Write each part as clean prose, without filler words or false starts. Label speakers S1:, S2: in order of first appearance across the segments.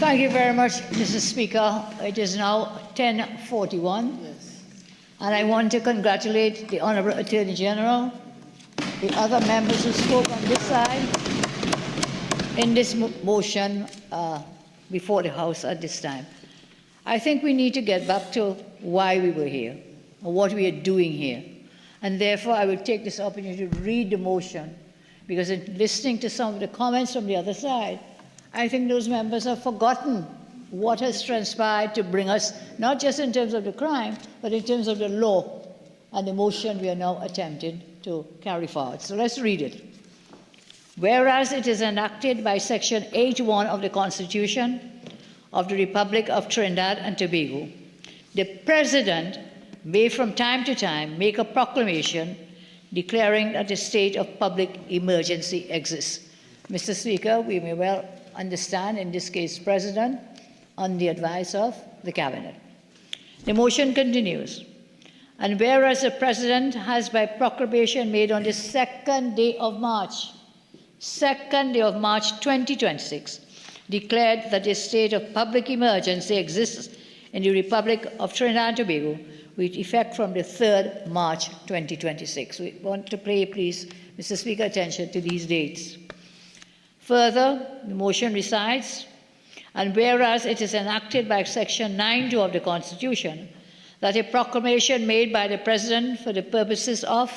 S1: Thank you very much, Mr. Speaker. It is now 10:41, and I want to congratulate the Honourable Attorney General, the other members who spoke on this side in this motion before the House at this time. I think we need to get back to why we were here, or what we are doing here. And therefore, I will take this opportunity to read the motion, because in listening to some of the comments from the other side, I think those members have forgotten what has transpired to bring us, not just in terms of the crime, but in terms of the law and the motion we are now attempting to carry forward. So let's read it. Whereas it is enacted by Section 8(1) of the Constitution of the Republic of Trinidad and Tobago, the President may from time to time make a proclamation declaring that a state of public emergency exists. Mr. Speaker, we may well understand, in this case, President, on the advice of the Cabinet. The motion continues. And whereas the President has by proclamation made on the 2nd day of March 2026, declared that a state of public emergency exists in the Republic of Trinidad and Tobago with effect from the 3rd March 2026. We want to pay, please, Mr. Speaker, attention to these dates. Further, the motion recites, and whereas it is enacted by Section 9(2) of the Constitution that a proclamation made by the President for the purposes of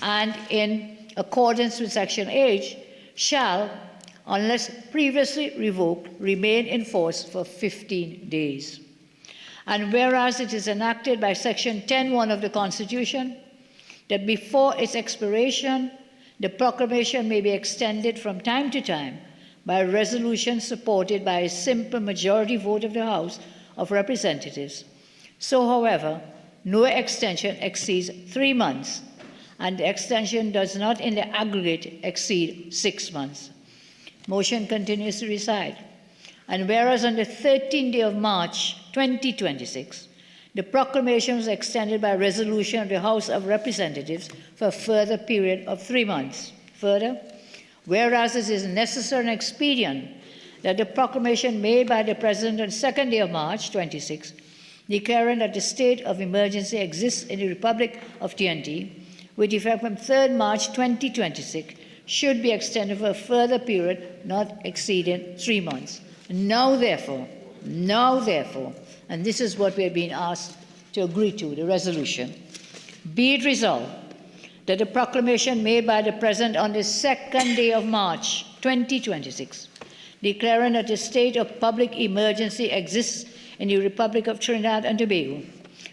S1: and in accordance with Section 8 shall, unless previously revoked, remain in force for 15 days. And whereas it is enacted by Section 10(1) of the Constitution that before its expiration, the proclamation may be extended from time to time by a resolution supported by a simple majority vote of the House of Representatives. So, however, no extension exceeds 3 months, and the extension does not in the aggregate exceed 6 months. Motion continues to recite. And whereas on the 13th day of March 2026, the proclamation was extended by resolution of the House of Representatives for a further period of 3 months. Further, whereas it is necessary and expedient that the proclamation made by the President on the 2nd day of March 2026, declaring that the state of emergency exists in the Republic of TNT, with effect from 3rd March 2026, should be extended for a further period not exceeding 3 months. Now therefore, and this is what we have been asked to agree to, the resolution, be it resolved that the proclamation made by the President on the 2nd day of March 2026, declaring that a state of public emergency exists in the Republic of Trinidad and Tobago,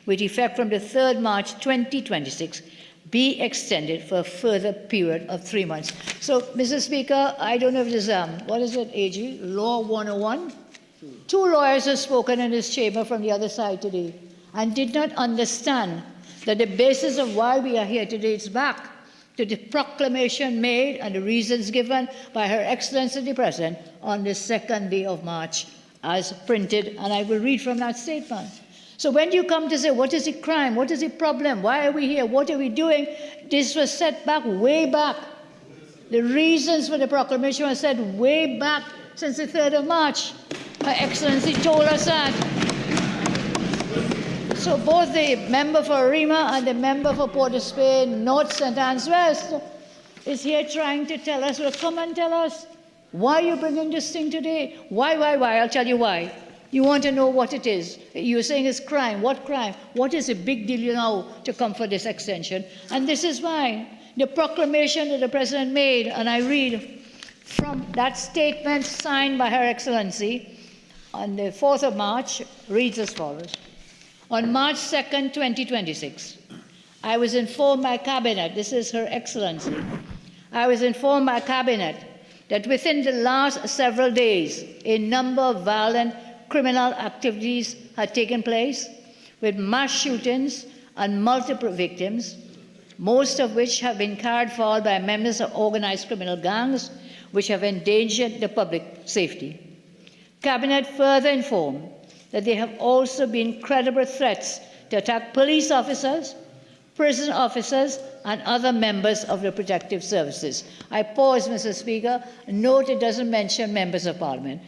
S1: with effect from the 3rd March 2026, be extended for a further period of 3 months. So, Mr. Speaker, I don't know if it is, what is it, AG? Law 101? 2 lawyers have spoken in this chamber from the other side today and did not understand that the basis of why we are here today is back to the proclamation made and the reasons given by Her Excellency the President on the 2nd day of March as printed, and I will read from that statement. So when you come to say, what is the crime? What is the problem? Why are we here? What are we doing? This was set back way back. The reasons for the proclamation were set way back since the 3rd of March. Her Excellency told us that. So both the member for Arima and the member for Port of Spain, North St. Anne's West, is here trying to tell us, well, come and tell us, why are you bringing this thing today? Why? I'll tell you why. You want to know what it is. You're saying it's crime. What crime? What is a big deal now to come for this extension? And this is why. The proclamation that the President made, and I read from that statement signed by Her Excellency on the 4th of March, reads as follows. On March 2nd, 2026, I was informed by Cabinet, this is Her Excellency, I was informed by Cabinet that within the last several days, a number of violent criminal activities had taken place, with mass shootings and multiple victims, most of which have been carried forward by members of organized criminal gangs, which have endangered the public safety. Cabinet further informed that there have also been credible threats to attack police officers, prison officers, and other members of the protective services. I pause, Mr. Speaker. Note it doesn't mention members of Parliament.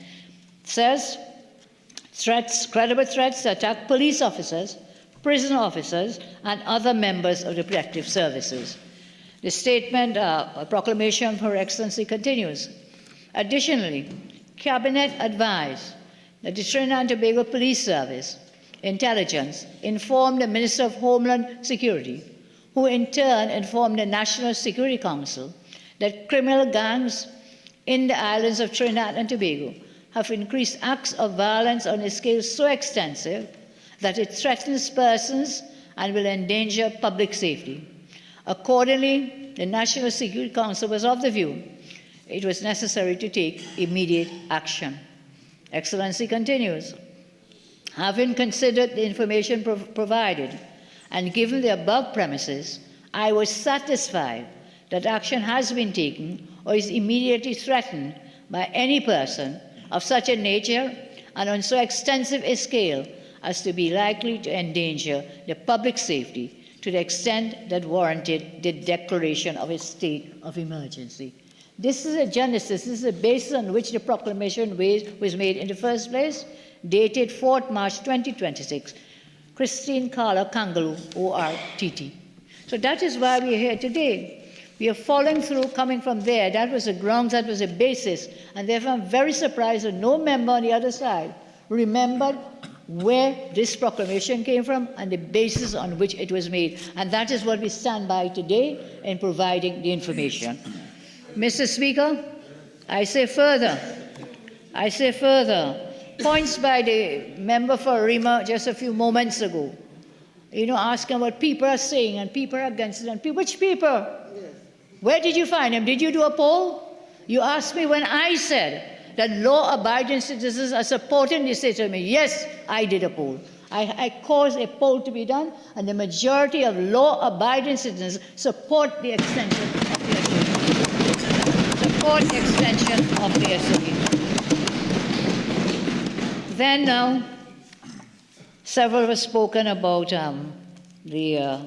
S1: It says, Threats, credible threats to attack police officers, prison officers, and other members of the protective services. The statement, a proclamation for Her Excellency continues. Additionally, Cabinet advised that the Trinidad and Tobago Police Service Intelligence informed the Minister of Homeland Security, who in turn informed the National Security Council, that criminal gangs in the islands of Trinidad and Tobago have increased acts of violence on a scale so extensive that it threatens persons and will endanger public safety. Accordingly, the National Security Council was of the view it was necessary to take immediate action. Excellency continues, having considered the information provided and given the above premises, I was satisfied that action has been taken or is immediately threatened by any person of such a nature and on so extensive a scale as to be likely to endanger the public safety to the extent that warranted the declaration of a state of emergency. This is a genesis, this is a basis on which the proclamation was made in the first place, dated 4th March 2026. Christine Carla Kangaloo, ORTT. So that is why we are here today. We are following through, coming from there. That was the grounds, that was the basis. And therefore I'm very surprised that no member on the other side remembered where this proclamation came from and the basis on which it was made. And that is what we stand by today in providing the information. Mr. Speaker, I say further, points by the member for Rima just a few moments ago, asking what people are saying and people are against it. And which people? Where did you find them? Did you do a poll? You asked me when I said that law-abiding citizens are supporting this statement. Yes, I did a poll. I caused a poll to be done, and the majority of law-abiding citizens support the extension of the SOE. Support the extension of the SOE. Then now, several have spoken about the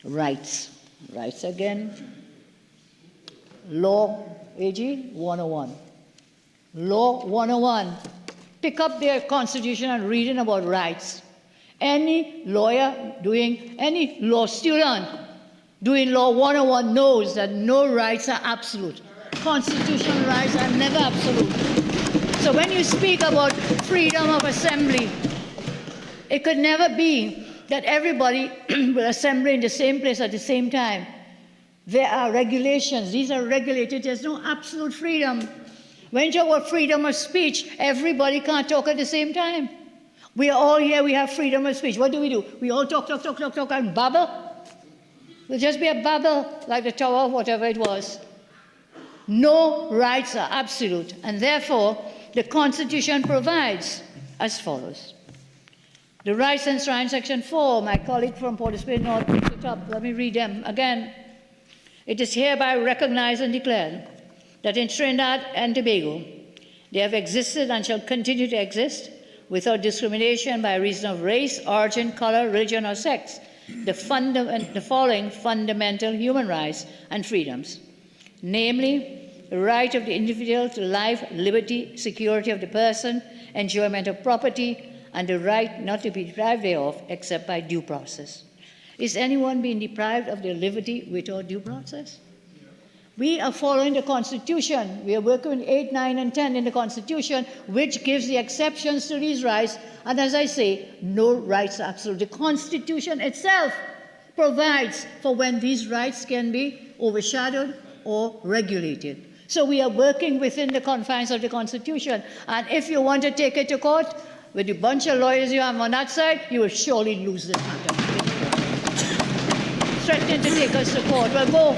S1: rights. Rights again. Law, AG 101. Law 101. Pick up their constitution and reading about rights. Any lawyer any law student doing Law 101 knows that no rights are absolute. Constitutional rights are never absolute. So when you speak about freedom of assembly, it could never be that everybody will assemble in the same place at the same time. There are regulations. These are regulated. There's no absolute freedom. When you talk about freedom of speech, everybody can't talk at the same time. We are all here. We have freedom of speech. What do? We all talk, and babble. We'll just be a babble like the Tower of whatever it was. No rights are absolute, and therefore the Constitution provides as follows. The rights enshrined Section 4, my colleague from Port of Spain North picked it up. Let me read them again. It is hereby recognized and declared that in Trinidad and Tobago they have existed and shall continue to exist without discrimination by reason of race, origin, color, religion, or sex, the following fundamental human rights and freedoms, namely the right of the individual to life, liberty, security of the person, enjoyment of property, and the right not to be deprived thereof except by due process. Is anyone being deprived of their liberty without due process? We are following the Constitution. We are working with 8, 9, and 10 in the Constitution, which gives the exceptions to these rights. And as I say, no rights are absolute. The Constitution itself provides for when these rights can be overshadowed or regulated. So we are working within the confines of the Constitution. And if you want to take it to court, with the bunch of lawyers you have on that side, you will surely lose this matter. Threatening to take us to court, well, go.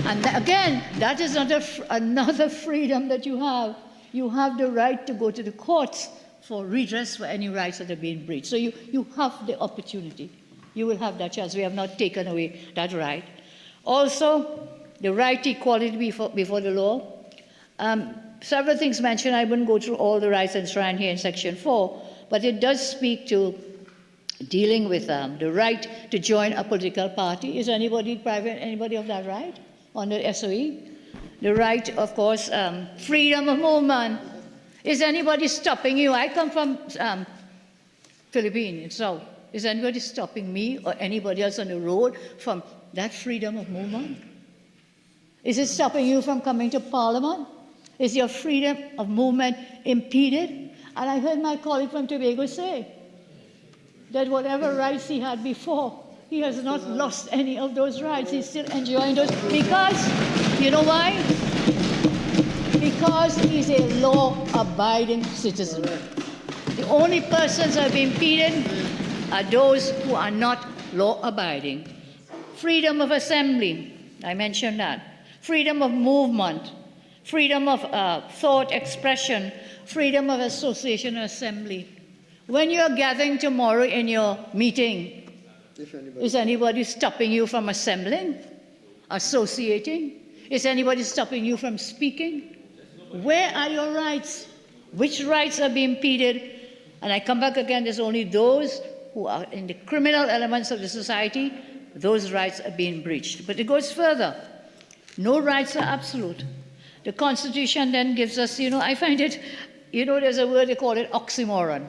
S1: And again, that is another freedom that you have. You have the right to go to the courts for redress for any rights that have been breached. So you have the opportunity. You will have that chance. We have not taken away that right. Also, the right to equality before the law. Several things mentioned. I wouldn't go through all the rights enshrined here in Section 4, but it does speak to dealing with the right to join a political party. Is anybody depriving anybody of that right under SOE? The right, of course, freedom of movement. Is anybody stopping you? I come from Philippines, so is anybody stopping me or anybody else on the road from that freedom of movement? Is it stopping you from coming to Parliament? Is your freedom of movement impeded? And I heard my colleague from Tobago say that whatever rights he had before, he has not lost any of those rights. He's still enjoying those because, you know why? Because he's a law-abiding citizen. The only persons who have been impeded are those who are not law-abiding. Freedom of assembly, I mentioned that. Freedom of movement, freedom of thought expression, freedom of association and assembly. When you're gathering tomorrow in your meeting, is anybody stopping you from assembling, associating? Is anybody stopping you from speaking? Where are your rights? Which rights are being impeded? And I come back again, there's only those who are in the criminal elements of the society, those rights are being breached. But it goes further. No rights are absolute. The Constitution then gives us, I find it, there's a word they call it oxymoron.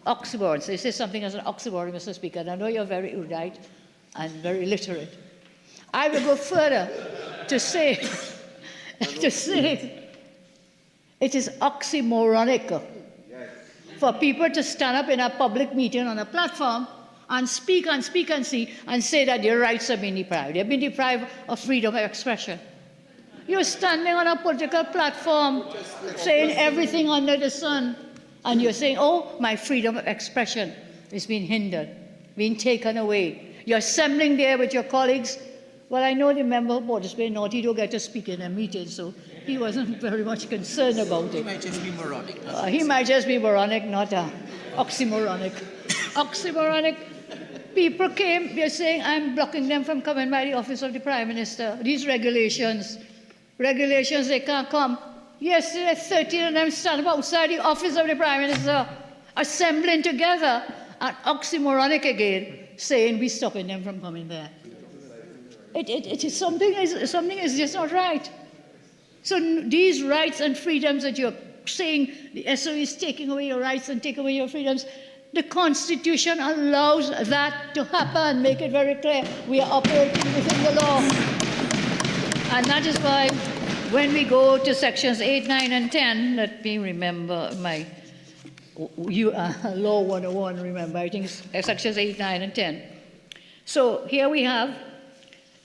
S1: Oxymorons. They say something as an oxymoron, Mr. Speaker, and I know you're very erudite and very literate. I will go further to say, it is oxymoronic for people to stand up in a public meeting on a platform and speak and speak and see and say that their rights have been deprived. They've been deprived of freedom of expression. You're standing on a political platform saying everything under the sun, and you're saying, oh, my freedom of expression is being hindered, being taken away. You're assembling there with your colleagues. Well, I know the member of Port of Spain North, he don't get to speak in a meeting, so he wasn't very much concerned about it.
S2: He might just be moronic.
S1: He might just be moronic, not oxymoronic. Oxymoronic. People came, they're saying, I'm blocking them from coming by the office of the Prime Minister. These regulations, they can't come. Yesterday, 13 of them stand up outside the office of the Prime Minister, assembling together, and oxymoronic again, saying we're stopping them from coming there. It is something is just not right. So these rights and freedoms that you're saying the SOE is taking away your rights and taking away your freedoms, the Constitution allows that to happen. Make it very clear. We are operating within the law. And that is why when we go to sections 8, 9, and 10, let me remember my Law 101, remember, I think it's sections 8, 9, and 10. So here we have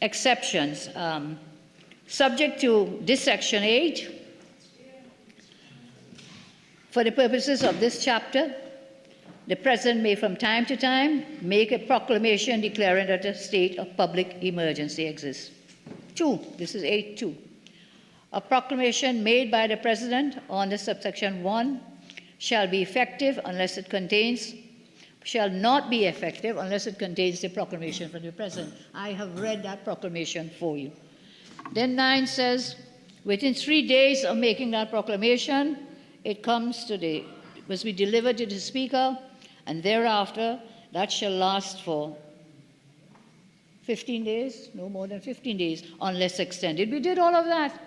S1: exceptions. Subject to this section 8, for the purposes of this chapter, the President may from time to time make a proclamation declaring that a state of public emergency exists. 2, this is 8.2. A proclamation made by the President on the subsection 1 shall be effective unless it contains, shall not be effective unless it contains the proclamation from the President. I have read that proclamation for you. Then 9 says, within 3 days of making that proclamation, it must be delivered to the Speaker, and thereafter that shall last for 15 days, no more than 15 days, unless extended. We did all of that.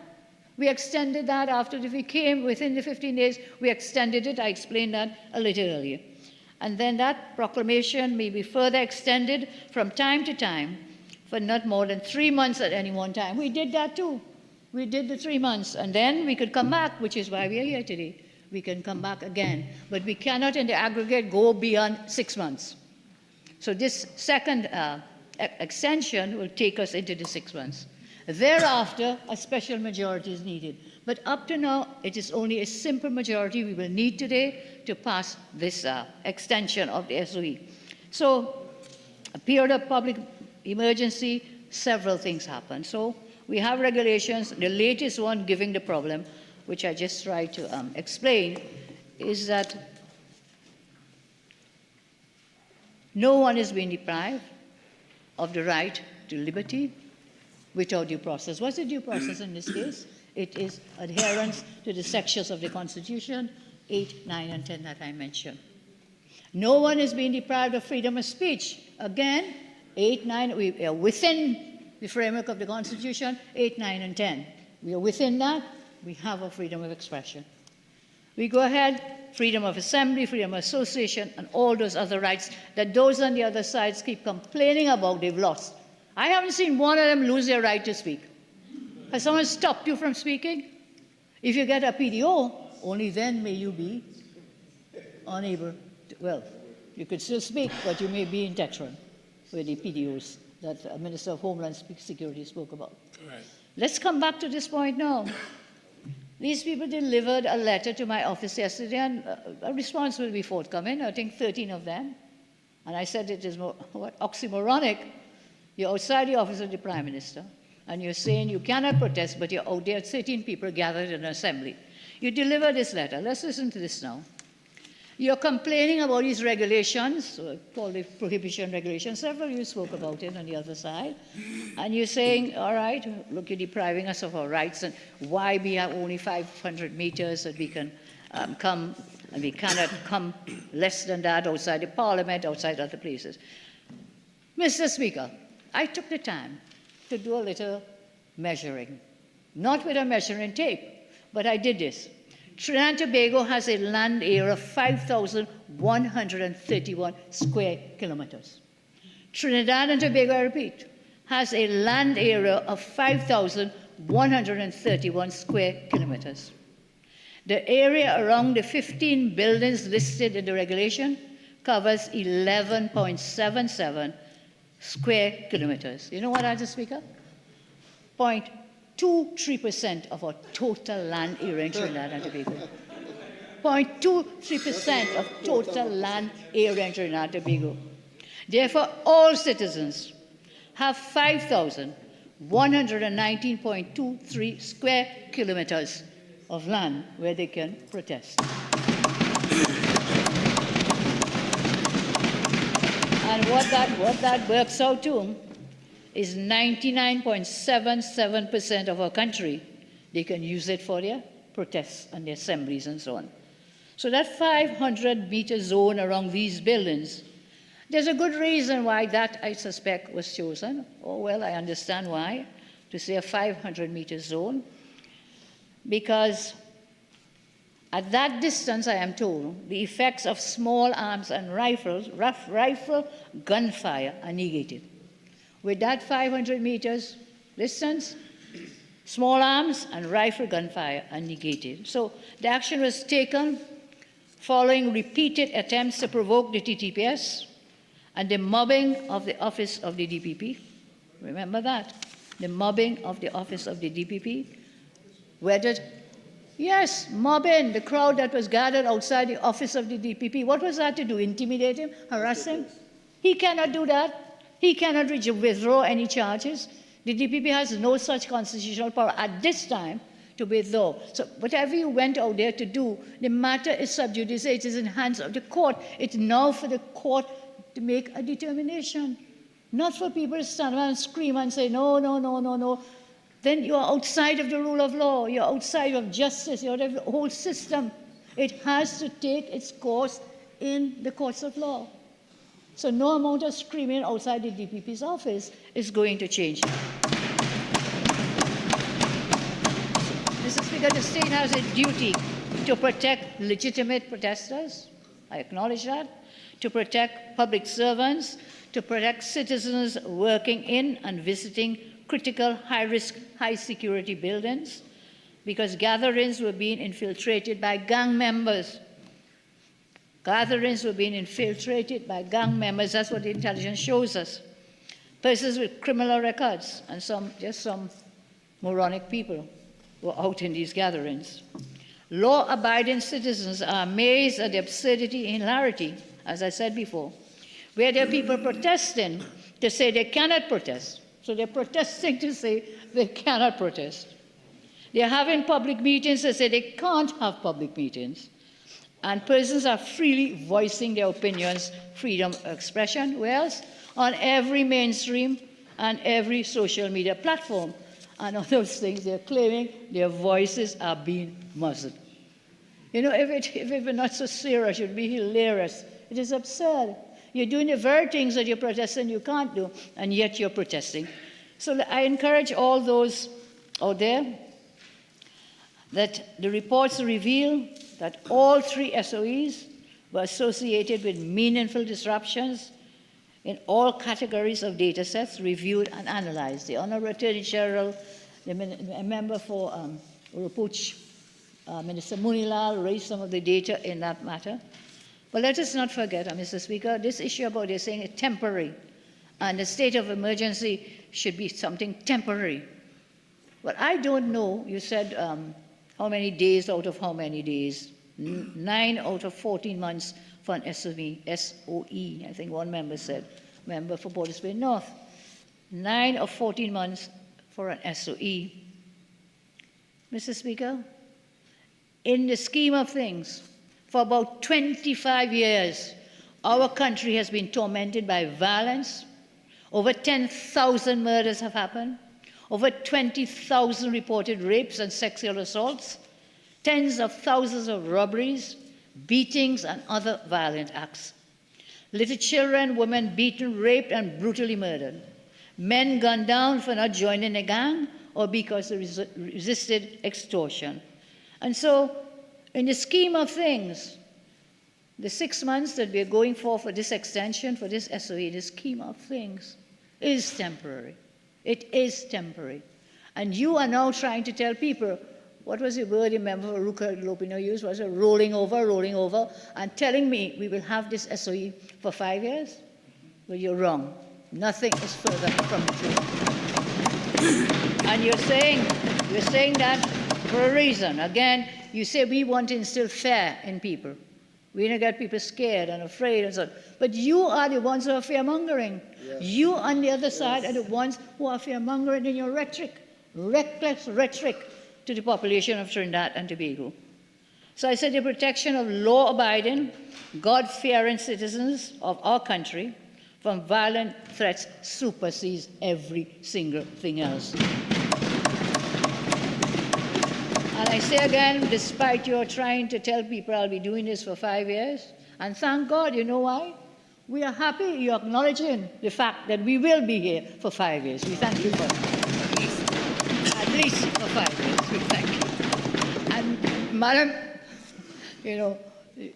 S1: We extended that after we came within the 15 days, we extended it. I explained that a little earlier. And then that proclamation may be further extended from time to time for not more than 3 months at any one time. We did that too. We did the 3 months, and then we could come back, which is why we are here today. We can come back again. But we cannot in the aggregate go beyond 6 months. So this second extension will take us into the 6 months. Thereafter, a special majority is needed. But up to now, it is only a simple majority we will need today to pass this extension of the SOE. So, a period of public emergency, several things happen. So, we have regulations. The latest one giving the problem, which I just tried to explain, is that no one is being deprived of the right to liberty without due process. What's the due process in this case? It is adherence to the sections of the Constitution, 8, 9, and 10 that I mentioned. No one is being deprived of freedom of speech. Again, 8, 9, we are within the framework of the Constitution, 8, 9, and 10. We are within that. We have a freedom of expression. We go ahead, freedom of assembly, freedom of association, and all those other rights that those on the other sides keep complaining about they've lost. I haven't seen one of them lose their right to speak. Has someone stopped you from speaking? If you get a PDO, only then may you be unable to, well, you could still speak, but you may be in Tetron with the PDOs that the Minister of Homeland Security spoke about. Right. Let's come back to this point now. These people delivered a letter to my office yesterday, and a response will be forthcoming, I think 13 of them. And I said it is oxymoronic. You're outside the office of the Prime Minister, and you're saying you cannot protest, but you're out there, 13 people gathered in an assembly. You deliver this letter. Let's listen to this now. You're complaining about these regulations, called the prohibition regulations. Several of you spoke about it on the other side. And you're saying, all right, look, you're depriving us of our rights, and why we have only 500 meters that we can come, and we cannot come less than that outside the Parliament, outside other places. Mr. Speaker, I took the time to do a little measuring, not with a measuring tape, but I did this. Trinidad and Tobago has a land area of 5,131 square kilometers. Trinidad and Tobago, I repeat, has a land area of 5,131 square kilometers. The area around the 15 buildings listed in the regulation covers 11.77 square kilometers. You know what, Mr. Speaker? 0.23% of our total land area in Trinidad and Tobago. 0.23% of total land area in Trinidad and Tobago. Therefore, all citizens have 5,119.23 square kilometers of land where they can protest. And what that works out to is 99.77% of our country, they can use it for their protests and their assemblies and so on. So that 500-meter zone around these buildings, there's a good reason why that, I suspect, was chosen. Oh, well, I understand why, to say a 500-meter zone, because at that distance, I am told, the effects of small arms and rifle gunfire are negated. With that 500 meters distance, small arms and rifle gunfire are negated. So the action was taken following repeated attempts to provoke the TTPS and the mobbing of the office of the DPP. Remember that? The mobbing of the office of the DPP. Yes, mobbing, the crowd that was gathered outside the office of the DPP. What was that to do? Intimidate him? Harass him? He cannot do that. He cannot withdraw any charges. The DPP has no such constitutional power at this time to withdraw. So whatever you went out there to do, the matter is sub judice. It is in the hands of the court. It's now for the court to make a determination, not for people to stand around and scream and say, no, no, no, no, no. Then you're outside of the rule of law. You're outside of justice. You're out of the whole system. It has to take its course in the courts of law. So no amount of screaming outside the DPP's office is going to change. Mr. Speaker, the state has a duty to protect legitimate protesters. I acknowledge that. To protect public servants, to protect citizens working in and visiting critical, high-risk, high-security buildings, because gatherings were being infiltrated by gang members. Gatherings were being infiltrated by gang members. That's what the intelligence shows us. Persons with criminal records and just some moronic people were out in these gatherings. Law-abiding citizens are amazed at the absurdity and hilarity, as I said before, where there are people protesting to say they cannot protest. So they're protesting to say they cannot protest. They're having public meetings to say they can't have public meetings. And persons are freely voicing their opinions, freedom of expression, where else? On every mainstream and every social media platform. And on those things, they're claiming their voices are being muzzled. You know, if it were not so serious, it would be hilarious. It is absurd. You're doing the very things that you're protesting you can't do, and yet you're protesting. So I encourage all those out there, that the reports reveal that all 3 SOEs were associated with meaningful disruptions in all categories of data sets reviewed and analyzed. The Honorable Attorney General, the member for Urupuch, Minister Munilal raised some of the data in that matter. But let us not forget, Mr. Speaker, this issue about they're saying it's temporary, and the state of emergency should be something temporary. But I don't know, you said how many days out of how many days? 9 out of 14 months for an SOE, I think one member said, member for Port of Spain North. 9 of 14 months for an SOE. Mr. Speaker, in the scheme of things, for about 25 years, our country has been tormented by violence. Over 10,000 murders have happened. Over 20,000 reported rapes and sexual assaults. Tens of thousands of robberies, beatings, and other violent acts. Little children, women beaten, raped, and brutally murdered. Men gunned down for not joining a gang or because they resisted extortion. And so, in the scheme of things, the 6 months that we're going for this extension, for this SOE, the scheme of things is temporary. It is temporary. And you are now trying to tell people, what was the word the member for Ruka Lopino used? Was it rolling over, and telling me we will have this SOE for 5 years? Well, you're wrong. Nothing is further from the truth. And you're saying that for a reason. Again, you say we want to instill fear in people. We don't get people scared and afraid and so on. But you are the ones who are fear-mongering. Yes. You on the other side are the ones who are fear-mongering in your rhetoric, reckless rhetoric to the population of Trinidad and Tobago. So I said the protection of law-abiding, God-fearing citizens of our country from violent threats supersedes every single thing else. And I say again, despite your trying to tell people I'll be doing this for 5 years, and thank God, you know why? We are happy you're acknowledging the fact that we will be here for 5 years. We thank you for that. At least for 5 years, we thank you. And Madam, you know,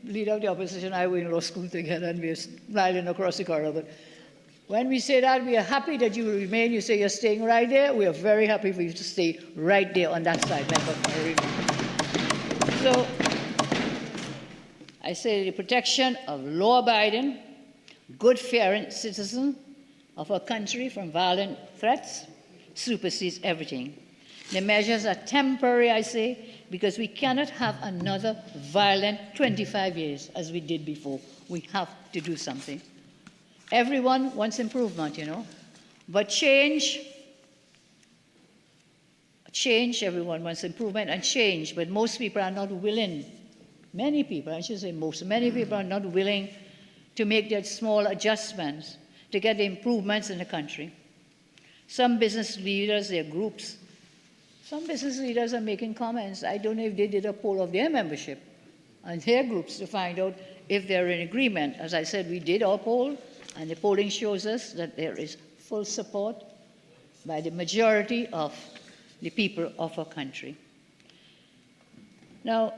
S1: leader of the opposition and I were in law school together and we were smiling across the corridor. But when we say that, we are happy that you will remain. You say you're staying right there. We are very happy for you to stay right there on that side, Member Farima. So I say the protection of law-abiding, good-fearing citizens of our country from violent threats supersedes everything. The measures are temporary, I say, because we cannot have another violent 25 years as we did before. We have to do something. Everyone wants improvement, you know, but change, everyone wants improvement and change, but most people are not willing. Many people, I should say most, many people are not willing to make that small adjustments to get the improvements in the country. Some business leaders, their groups, some business leaders are making comments. I don't know if they did a poll of their membership and their groups to find out if they're in agreement. As I said, we did our poll, and the polling shows us that there is full support by the majority of the people of our country. Now,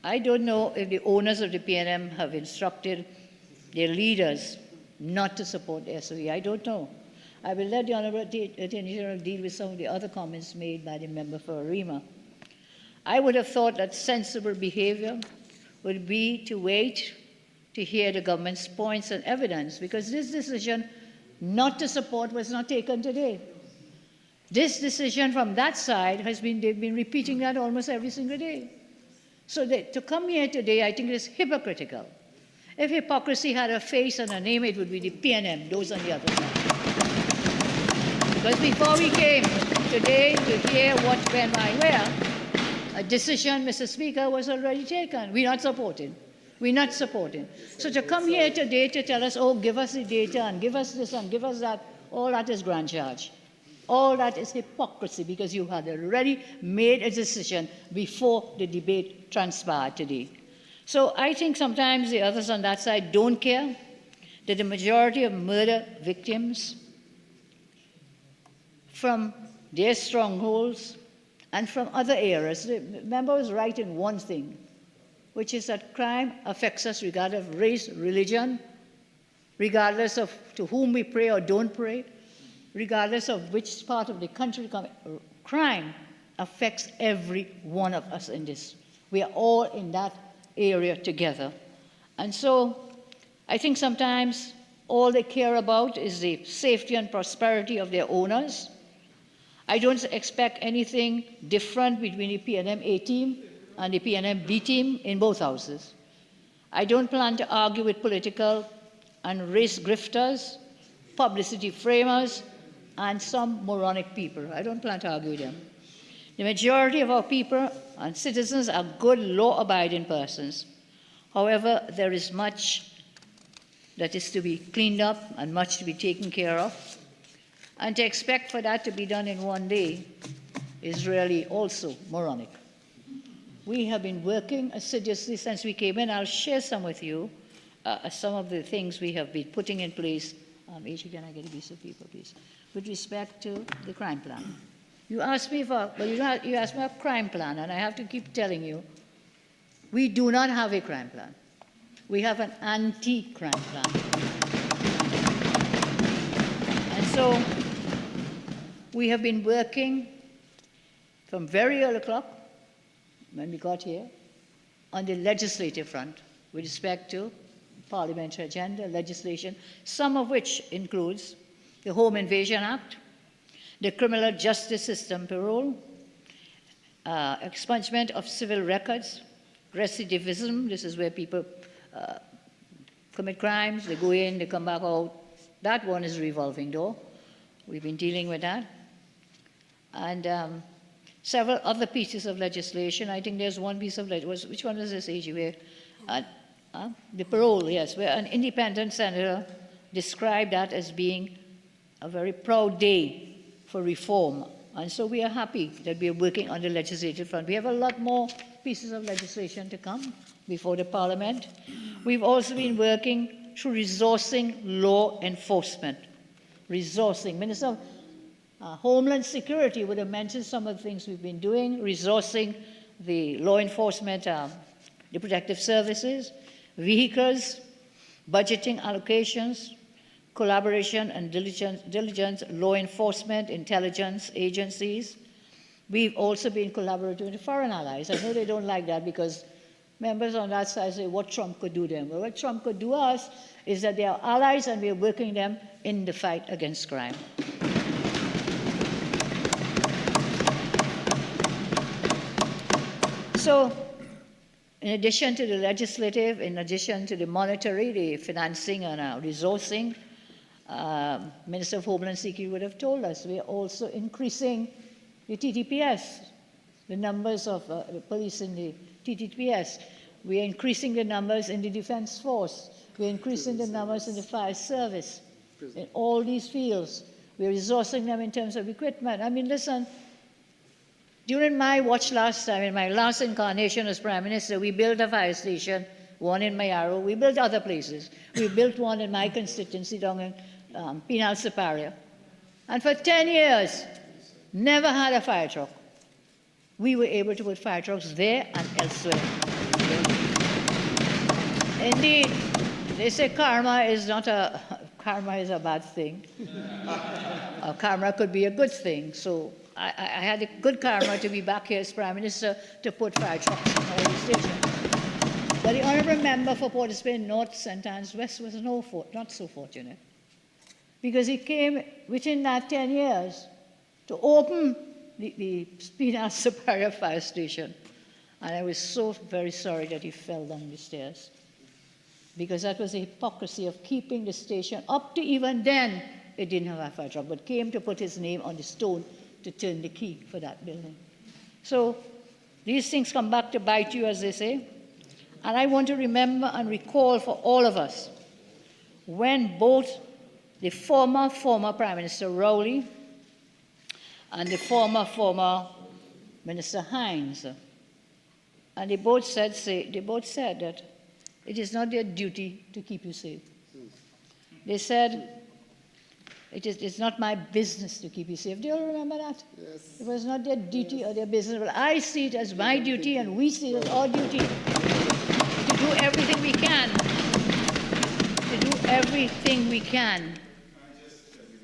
S1: I don't know if the owners of the PNM have instructed their leaders not to support the SOE. I don't know. I will let the Honourable Attorney General deal with some of the other comments made by the member for Arima. I would have thought that sensible behaviour would be to wait to hear the government's points and evidence, because this decision not to support was not taken today. This decision from that side they've been repeating that almost every single day. So to come here today, I think it is hypocritical. If hypocrisy had a face and a name, it would be the PNM, those on the other side. Because before we came today to hear what went by where, a decision, Mr. Speaker, was already taken. We're not supporting. We're not supporting. So to come here today to tell us, oh, give us the data and give us this and give us that, all that is grand charge. All that is hypocrisy, because you had already made a decision before the debate transpired today. So I think sometimes the others on that side don't care that the majority of murder victims from their strongholds and from other areas. The member was right in one thing, which is that crime affects us regardless of race, religion, regardless of to whom we pray or don't pray, regardless of which part of the country we come. Crime affects every one of us in this. We are all in that area together. And so I think sometimes all they care about is the safety and prosperity of their owners. I don't expect anything different between the PNM A team and the PNM B team in both houses. I don't plan to argue with political and race grifters, publicity framers, and some moronic people. I don't plan to argue with them. The majority of our people and citizens are good, law-abiding persons. However, there is much that is to be cleaned up and much to be taken care of. And to expect for that to be done in one day is really also moronic. We have been working assiduously since we came in. I'll share some with you, some of the things we have been putting in place. H, can I get a piece of paper, please? With respect to the crime plan. You asked me for, well, you asked me a crime plan, and I have to keep telling you, we do not have a crime plan. We have an anti-crime plan. And so we have been working from very early o'clock when we got here on the legislative front with respect to parliamentary agenda, legislation, some of which includes the Home Invasion Act, the Criminal Justice System parole, expungement of civil records, recidivism, this is where people commit crimes, they go in, they come back out. That one is a revolving door. We've been dealing with that. And several other pieces of legislation. I think there's one piece of legislation. Which one was this, AG? Where, the parole, yes, where an independent senator described that as being a very proud day for reform. And so we are happy that we are working on the legislative front. We have a lot more pieces of legislation to come before the Parliament. We've also been working through resourcing law enforcement. Resourcing. Minister of Homeland Security would have mentioned some of the things we've been doing, resourcing the law enforcement, the protective services, vehicles, budgeting allocations, collaboration and diligence, law enforcement, intelligence agencies. We've also been collaborating with foreign allies. I know they don't like that because members on that side say what Trump could do them. Well, what Trump could do us is that they are allies and we are working them in the fight against crime. So, in addition to the legislative, in addition to the monetary, the financing and resourcing, Minister of Homeland Security would have told us we are also increasing the TTPS, the numbers of the police in the TTPS. We are increasing the numbers in the Defense Force. We are increasing the numbers in the fire service. In all these fields, we are resourcing them in terms of equipment. I mean, listen, during my watch last time, in my last incarnation as Prime Minister, we built a fire station, one in Mayaro. We built other places. We built one in my constituency down in Penal Siparia. And for 10 years, never had a fire truck. We were able to put fire trucks there and elsewhere. Indeed, they say karma is a bad thing. Karma could be a good thing. So I had a good karma to be back here as Prime Minister to put fire trucks in all these stations. But the Honourable Member for Port of Spain North, St. Anne's West was not so fortunate. Because he came within that 10 years to open the Penal Siparia fire station. And I was so very sorry that he fell down the stairs. Because that was the hypocrisy of keeping the station up to even then, it didn't have a fire truck, but came to put his name on the stone to turn the key for that building. So these things come back to bite you, as they say. And I want to remember and recall for all of us when both the former Prime Minister Rowley and the former Minister Hines, and they both said that it is not their duty to keep you safe. They said It's not my business to keep you safe. Do you all remember that?
S2: Yes.
S1: It was not their duty or their business. But I see it as my duty, and we see it as our duty to do everything we can. To do everything we can.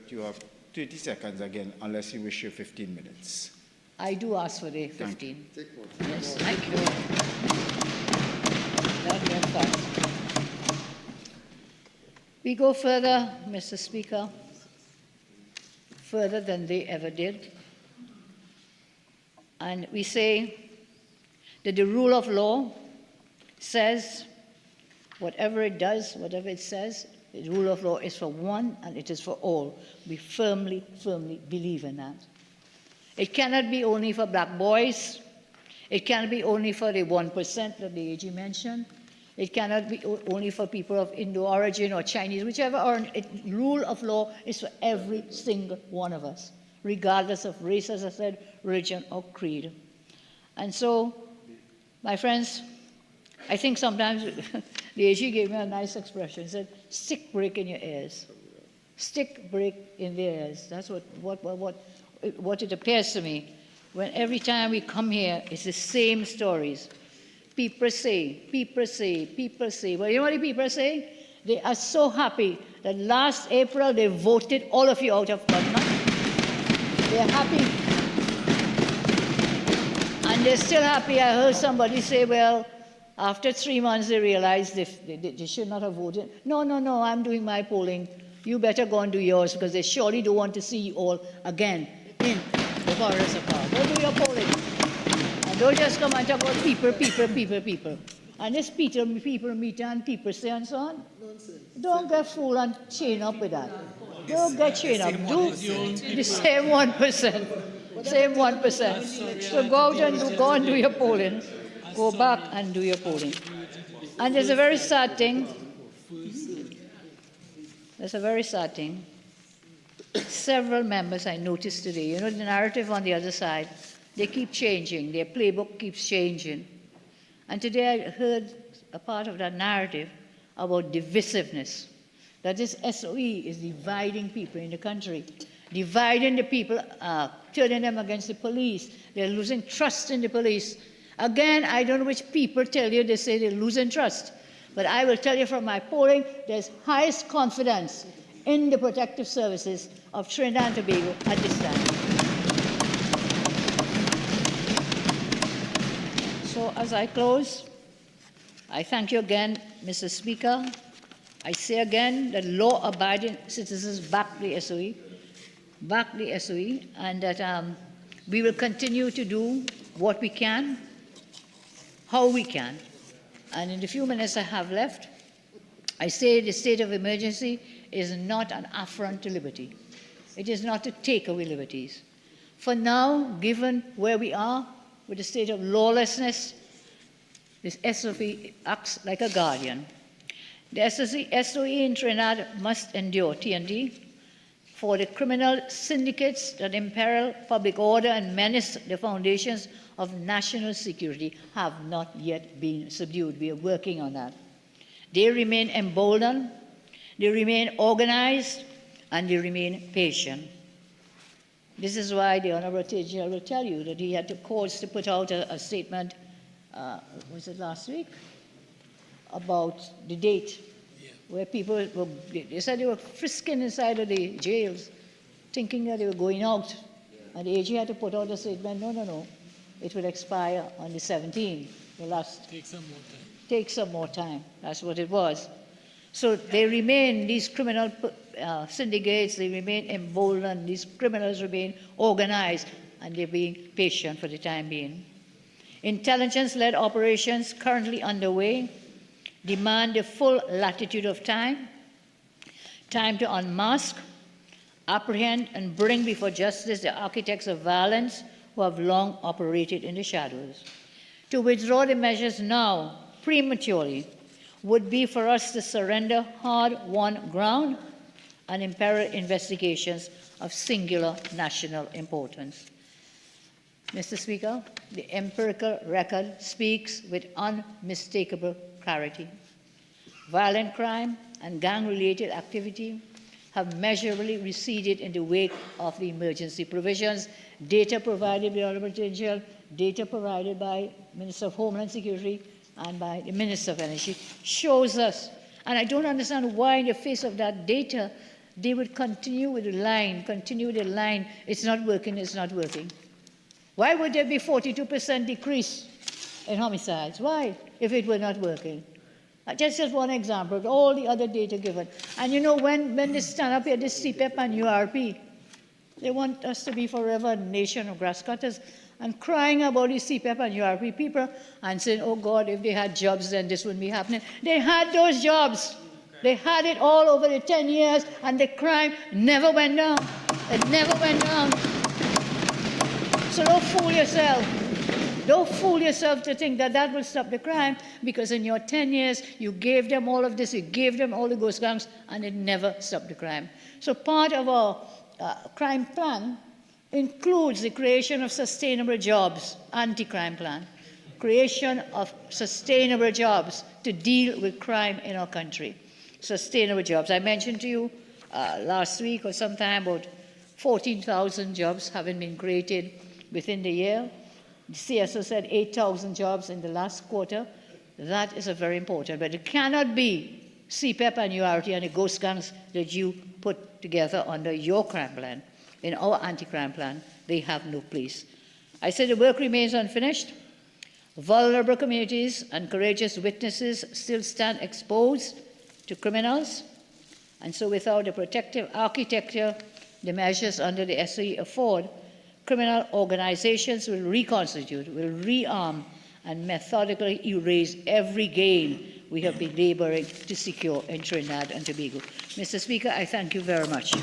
S2: You have 30 seconds again, unless you wish your 15 minutes.
S1: I do ask for the 15.
S2: Take more.
S1: Yes, thank you. That went fast. We go further, Mr. Speaker, further than they ever did. And we say that the rule of law says whatever it does, whatever it says, the rule of law is for one and it is for all. We firmly, firmly believe in that. It cannot be only for black boys. It cannot be only for the 1% that the AG mentioned. It cannot be only for people of Indo origin or Chinese, whichever. Rule of law is for every single one of us, regardless of race, as I said, religion, or creed. And so, my friends, I think sometimes the AG gave me a nice expression. He said, stick break in your ears. Stick break in their ears. That's what it appears to me. When every time we come here, it's the same stories. People say, people say, people say. Well, you know what the people say? They are so happy that last April they voted all of you out of government. They're happy. And they're still happy. I heard somebody say, well, after 3 months they realized they should not have voted. No, I'm doing my polling. You better go and do yours, because they surely don't want to see you all again in the corridors of power. Go do your polling. And don't just come and talk about people. And this people meter and people say and so on. Don't get fooled and chain up with that. Don't get chained up. Do the same 1%. Same 1%. So go out and go and do your polling. Go back and do your polling. And there's a very sad thing. There's a very sad thing. Several members I noticed today, you know, the narrative on the other side, they keep changing. Their playbook keeps changing. And today I heard a part of that narrative about divisiveness. That this SOE is dividing people in the country, dividing the people, turning them against the police. They're losing trust in the police. Again, I don't know which people tell you they say they're losing trust. But I will tell you from my polling, there's highest confidence in the protective services of Trinidad and Tobago at this time. So as I close, I thank you again, Mr. Speaker. I say again that law-abiding citizens back the SOE, and that we will continue to do what we can, how we can. And in the few minutes I have left, I say the state of emergency is not an affront to liberty. It is not to take away liberties. For now, given where we are with the state of lawlessness, this SOE acts like a guardian. The SOE in Trinidad must endure, TND, for the criminal syndicates that imperil public order and menace the foundations of national security have not yet been subdued. We are working on that. They remain emboldened, they remain organized, and they remain patient. This is why the Honorable Attorney General will tell you that he had to cause to put out a statement, was it last week, about the date, where people were, they said they were frisking inside of the jails, thinking that they were going out. And the AG had to put out a statement, no, it will expire on the 17th. Take some more time. Take some more time. That's what it was. So they remain, these criminal syndicates, they remain emboldened, these criminals remain organized, and they're being patient for the time being. Intelligence-led operations currently underway demand the full latitude of time to unmask, apprehend, and bring before justice the architects of violence who have long operated in the shadows. To withdraw the measures now, prematurely, would be for us to surrender hard-won ground and imperil investigations of singular national importance. Mr. Speaker, the empirical record speaks with unmistakable clarity. Violent crime and gang-related activity have measurably receded in the wake of the emergency provisions. Data provided by the Honourable Attorney General, data provided by Minister of Homeland Security and by the Minister of Energy shows us, and I don't understand why in the face of that data, they would continue with the line, it's not working, it's not working. Why would there be 42% decrease in homicides? Why, if it were not working? Just one example of all the other data given. And you know, when they stand up here, this CPEP and URP, they want us to be forever a nation of grass cutters and crying about the CPEP and URP people and saying, oh God, if they had jobs, then this wouldn't be happening. They had those jobs. They had it all over the 10 years, and the crime never went down. It never went down. So don't fool yourself. Don't fool yourself to think that that will stop the crime, because in your 10 years, you gave them all of this, you gave them all the ghost gangs, and it never stopped the crime. So part of our crime plan includes the creation of sustainable jobs, anti-crime plan, creation of sustainable jobs to deal with crime in our country. Sustainable jobs. I mentioned to you last week or sometime about 14,000 jobs having been created within the year. The CSO said 8,000 jobs in the last quarter. That is very important. But it cannot be CPEP and URT and the ghost gangs that you put together under your crime plan. In our anti-crime plan, they have no place. I said the work remains unfinished. Vulnerable communities and courageous witnesses still stand exposed to criminals. And so without the protective architecture the measures under the SOE afford, criminal organizations will reconstitute, will rearm, and methodically erase every gain we have been laboring to secure in Trinidad and Tobago. Mr. Speaker, I thank you very much.